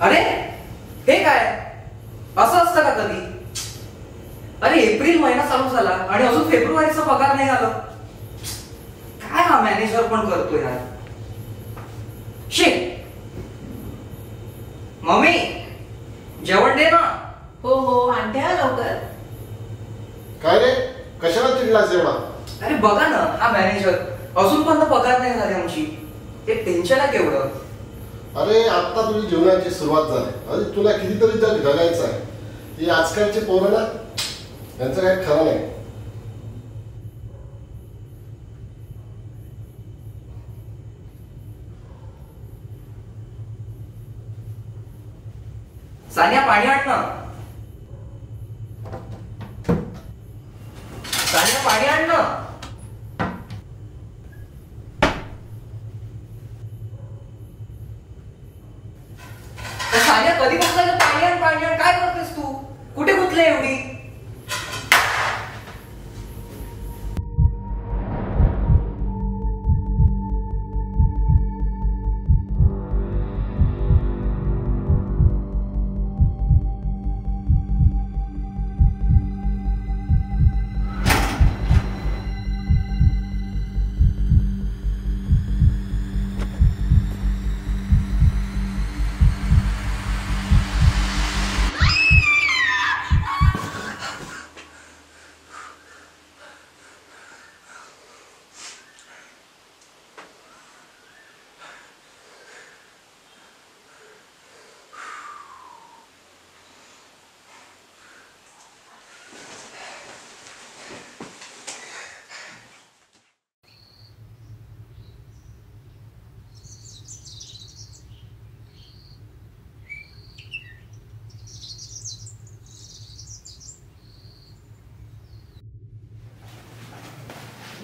अरे हे काय असं असतं का कधी? अरे एप्रिल महिना चालू झाला आणि अजून फेब्रुवारीचा पगार नाही आला. काय हा मॅनेजर पण करतोय यार. शिट. मम्मी जेवण दे ना. हो हो आणते हा लवकर. काय रे कशाला चिडलास एवढा? अरे बघा ना हा मॅनेजर अजून पण पगार नाही झाली आमची. ते टेन्शन आहे केवढं. अरे आता तुझी जीवनाची सुरुवात झाली आणि तुला कितीतरी जग जगायचं आहे. ही आजकालची पोरं ना यांचं काही खरं नाही. सानिया पाणी आण ना. सानिया पाणी आण ना. सानिया कधी बसला पाणी आण पाणी आण. काय करतेस तू? कुठे गुंतले एवढी?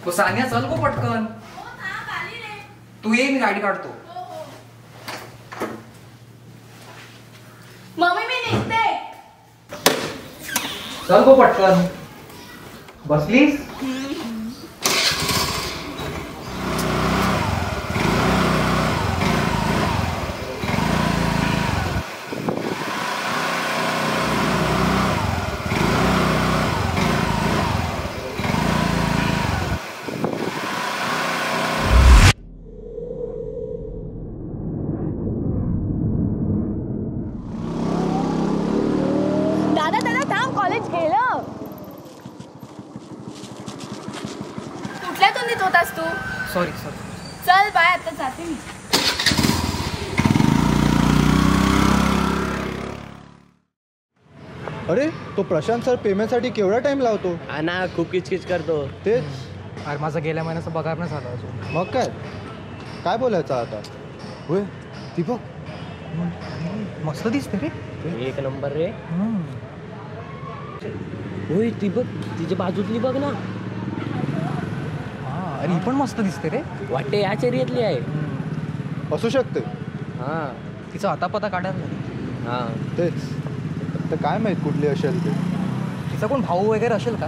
तो सानिया चल गो पटकन. तू ये मी गाडी काढतो. मम्मी मी निघते. चल गो पटकन. बसलीस? Sorry sorry. चल बाय आता जाते मी. अरे तो प्रशांत सर पेमेंटसाठी केवढा टाइम लावतो. हा ना खूप किचकिच करतो. तेच. अरे माझा गेल्या महिन्याचा पगार नाही झाला अजून. मग काय बोलायचं आता. होय ती बघ मस्त दिसते रे. एक नंबर रे. होय ती बघ तिच्या बाजूतली बघ ना. अरे ही पण मस्त दिसते रे. वाटते याच एरियातली आहे. असू शकते. हा तिचा आता पता काढायला. हा तेच. तर काय माहित कुठली असेल ते. तिचा कोण भाऊ वगैरे असेल का?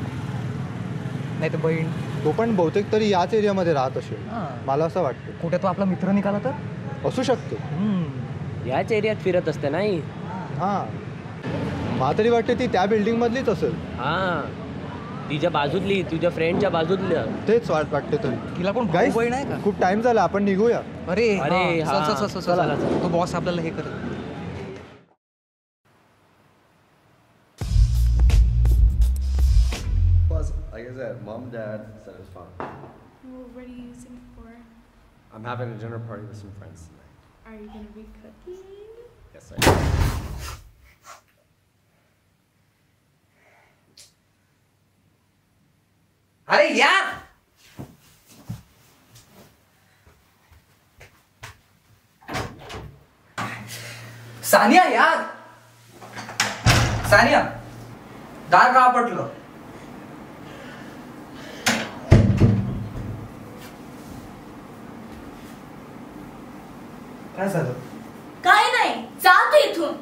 नाही तर बहीण. तो पण बहुतेक तरी याच एरियामध्ये राहत असेल मला असं वाटतं. कुठे तो आपला मित्र निघाला तर असू शकतो. याच एरियात फिरत असते नाही. हां मला तरी वाटते ती त्या बिल्डिंग मधलीच असेल. हा तिच्या बाजूतली तुझ्या फ्रेंडच्या बाजूतलं. तेच वाटते तरी. तिला कोण गाईस बहीण आहे का? खूप टाइम झाला आपण निघूया. अरे अरे चला तो बॉस आपल्याला हे करत. Like I said, mom, dad said it's fine. Well, what are you using it for? I'm having a dinner party with some friends tonight. Are you gonna be cooking? Yes, I am. अरे यार सानिया यार. सानिया दार का पटलं. काय झालं? काय नाही जा तू इथून.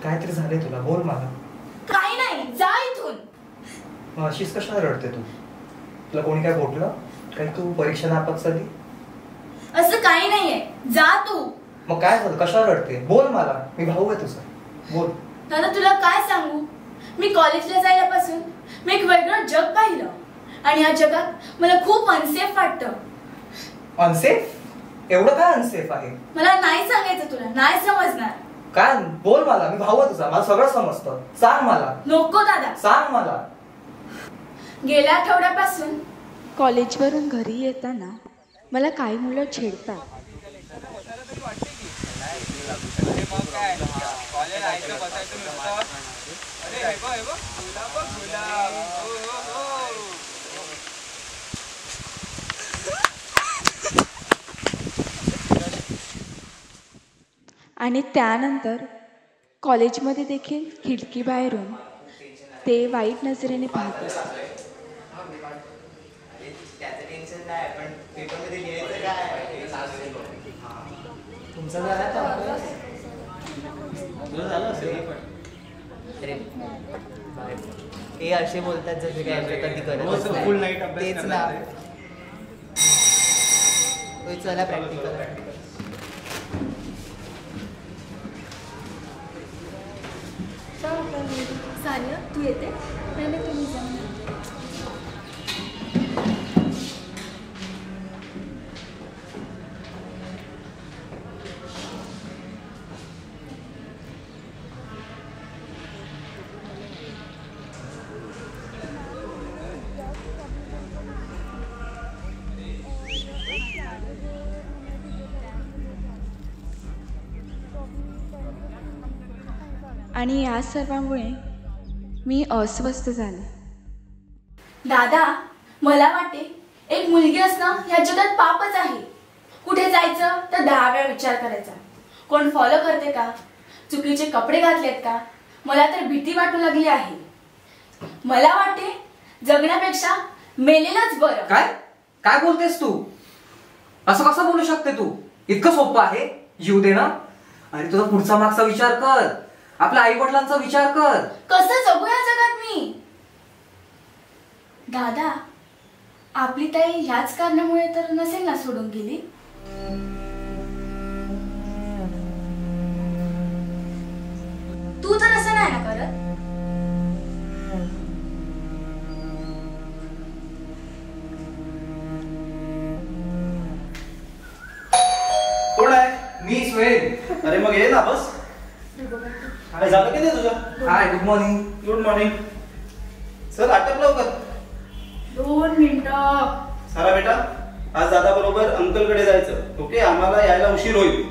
काहीतरी झालंय तुला बोल मला. काय नाही जा इथून. मग अशीच कशाला रडते तू? तुला कोणी काय बोललं? काही तू परीक्षा नापास झाली? असं काही नाहीये जा तू. मग काय झालं, कशावर रडते? बोल मला, मी भाऊ आहे तुझा, बोल. दादा तुला काय सांगू, मी कॉलेजला जायलापासून मी एक वेगळं जग पाहिलं आणि या जगात मला खूप अनसेफ वाटतं. अनसेफ? एवढं काय अनसेफ आहे? मला नाही सांगायचं, तुला नाही समजणार. काय? बोल मला, मी भाऊ आहे तुझा, मला सगळं समजतं. सांग मला. नको दादा. सांग मला. गेल्या आठवड्यापासून कॉलेजवरून घरी येताना मला काही मुलं छेडतात. आणि त्यानंतर कॉलेजमध्ये देखील खिडकीबाहेरून ते वाईट नजरेने पाहत असतात. हे असे बोलतात जसे काय कधी करत फुल नाईट तेच ना. चला प्रॅक्टिकल. सानिया तू येते? नाही तुम्ही जा. आणि या सर्वांमुळे मी अस्वस्थ झाले. दादा मला वाटते एक मुलगी असणं या जगात पापच आहे. कुठे जायचं तर 10 वेळा विचार करायचा. कोण फॉलो करते का, चुकीचे कपडे घातलेत का. मला तर भीती वाटू लागली आहे. मला वाटते जगण्यापेक्षा मेलेलंच बरं. काय काय बोलतेस तू? असं कसं बोलू शकते तू? इतकं सोपं आहे जीव देणं? आणि तुझा पुढचा मागचा विचार कर, आपल्या आई वडिलांचा विचार कर. कसं जगू या जगात मी? दादा आपली ताई ह्याच कारणामुळे तर नसेल ना सोडून गेली. तू तर असं नाही ना करत? कोण आहे? मी स्वेल. अरे मग ये ना बस. काय झालं किती तुझं? हाय, गुड मॉर्निंग. Good morning. चल आटप लवकर. 2 मिनिटं. सारा बेटा, आज दादा बरोबर अंकल कडे जायचं. ओके, आम्हाला यायला उशीर होईल.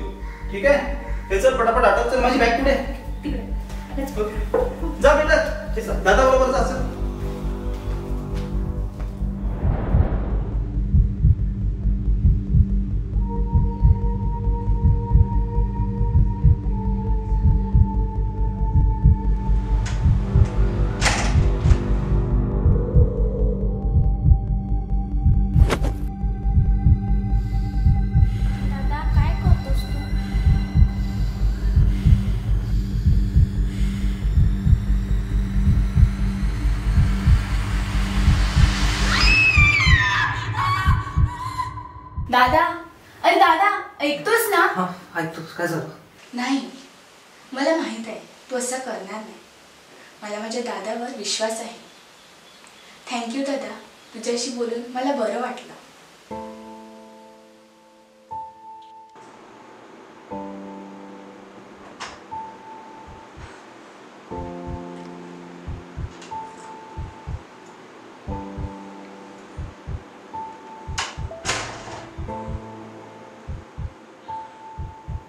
ठीक आहे? ते चल पटापट आटप. चल, माझी बॅग कुठे? जा बेटा, दादा बरोबर जा. चल. दादा काय करतोस तू? दादा, अरे दादा ऐकतोस ना? हा, ऐकतोस. काय झालं? नाही, मला माहित आहे तू असं करणार नाही. मला माझ्या दादावर विश्वास आहे. थँक्यू दादा, तुझ्याशी बोलून मला बरं वाटलं.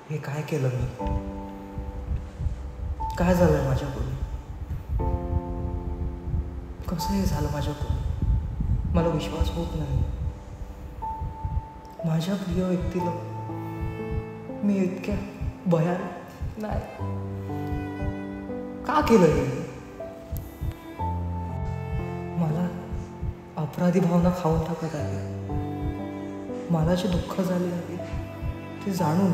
हे काय केलं मी? काय झालंय माझ्याकडून? कसं हे झालं माझ्याकडून? मला विश्वास होत नाही. माझ्या प्रिय व्यक्तीला मी इतक्या भयानक नाही. का केलं हे? मला अपराधी भावना खाऊन टाकत आहे. मला जे दुःख झाले आहे ते जाणून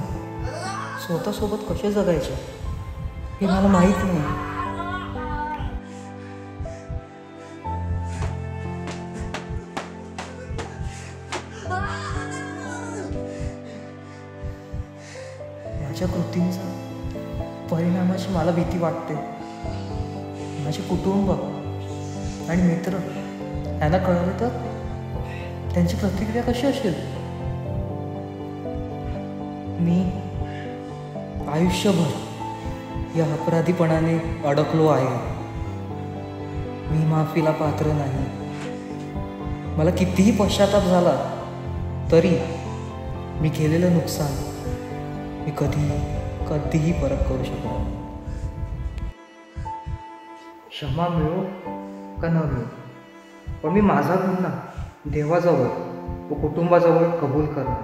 स्वतःसोबत कसे जगायचे हे मला माहीत नाही. माझ्या कृतींचा परिणामाची मला भीती वाटते. माझे कुटुंब आणि मित्र यांना कळलं तर त्यांची प्रतिक्रिया कशी असेल? मी आयुष्यभर या अपराधीपणाने अडकलो आहे. मी माफीला पात्र नाही. मला कितीही पश्चाताप झाला तरी मी केलेलं नुकसान मी कधीही परत करू शकतो. क्षमा मिळो का न मिळो, पण मी माझा गुन्हा देवाजवळ व कुटुंबाजवळ कबूल करणार.